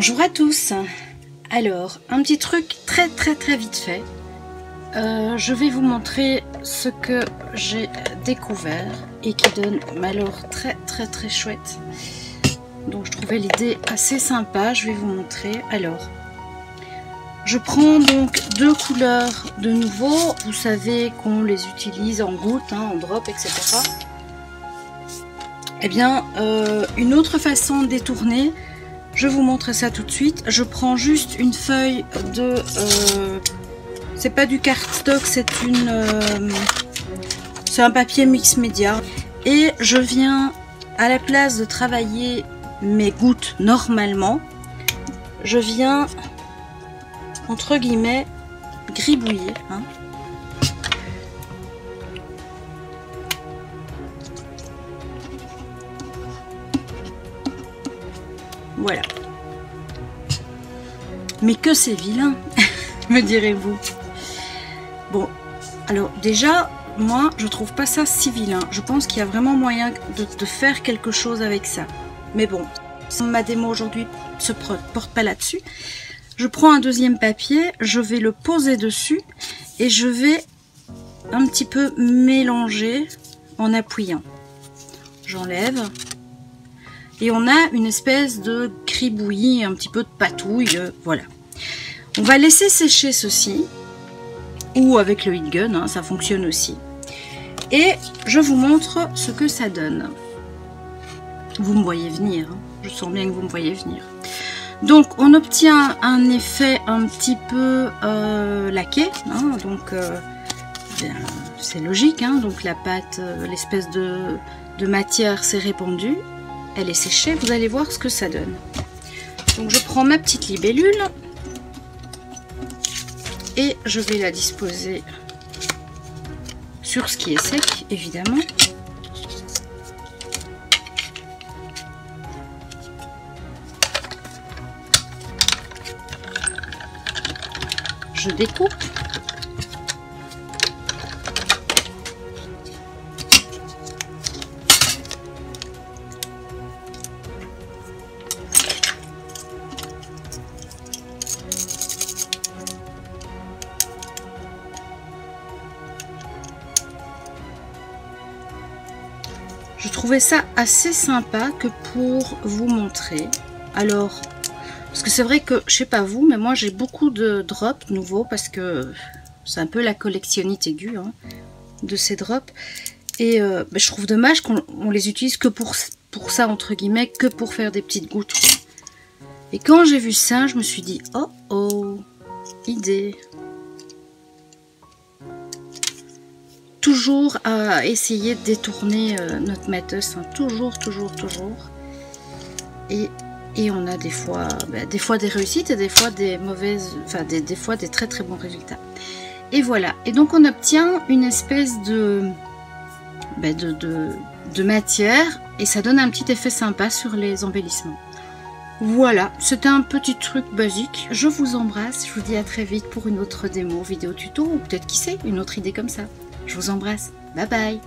Bonjour à tous. Alors, un petit truc très vite fait. Je vais vous montrer ce que j'ai découvert et qui donne alors très chouette. Donc je trouvais l'idée assez sympa, je vais vous montrer. Alors, je prends donc deux couleurs de nouveau. Vous savez qu'on les utilise en gouttes, en drop, etc. Eh bien, une autre façon de détourner, je vous montre ça tout de suite. Je prends juste une feuille de... c'est pas du cardstock, c'est un papier mix média. Et je viens, à la place de travailler mes gouttes normalement, je viens, entre guillemets, gribouiller. Voilà. Mais que c'est vilain, me direz-vous. Bon, alors déjà, moi, je trouve pas ça si vilain. Je pense qu'il y a vraiment moyen de faire quelque chose avec ça. Mais bon, ma démo aujourd'hui se porte pas là-dessus. Je prends un deuxième papier, je vais le poser dessus et je vais un petit peu mélanger en appuyant. J'enlève. Et on a une espèce de gribouillis, un petit peu de patouille, voilà. On va laisser sécher ceci, ou avec le heat gun, ça fonctionne aussi. Et je vous montre ce que ça donne. Vous me voyez venir, je sens bien que vous me voyez venir. Donc on obtient un effet un petit peu laqué, donc c'est logique, donc la pâte, l'espèce de matière s'est répandue. Elle est séchée, vous allez voir ce que ça donne. Donc je prends ma petite libellule et je vais la disposer sur ce qui est sec, évidemment. Je découpe. Je trouvais ça assez sympa que pour vous montrer. Alors, parce que c'est vrai que, je sais pas vous, mais moi j'ai beaucoup de drops nouveaux parce que c'est un peu la collectionnite aiguë de ces drops. Et je trouve dommage qu'on les utilise que pour ça, entre guillemets, que pour faire des petites gouttes. Et quand j'ai vu ça, je me suis dit, oh, idée. Toujours à essayer de détourner notre matos, toujours. Et on a des fois des réussites et des fois des mauvaises, des fois des très bons résultats. Et voilà. Et donc on obtient une espèce de matière et ça donne un petit effet sympa sur les embellissements. Voilà, c'était un petit truc basique. Je vous embrasse, je vous dis à très vite pour une autre démo, vidéo tuto ou peut-être qui sait, une autre idée comme ça. Je vous embrasse. Bye bye.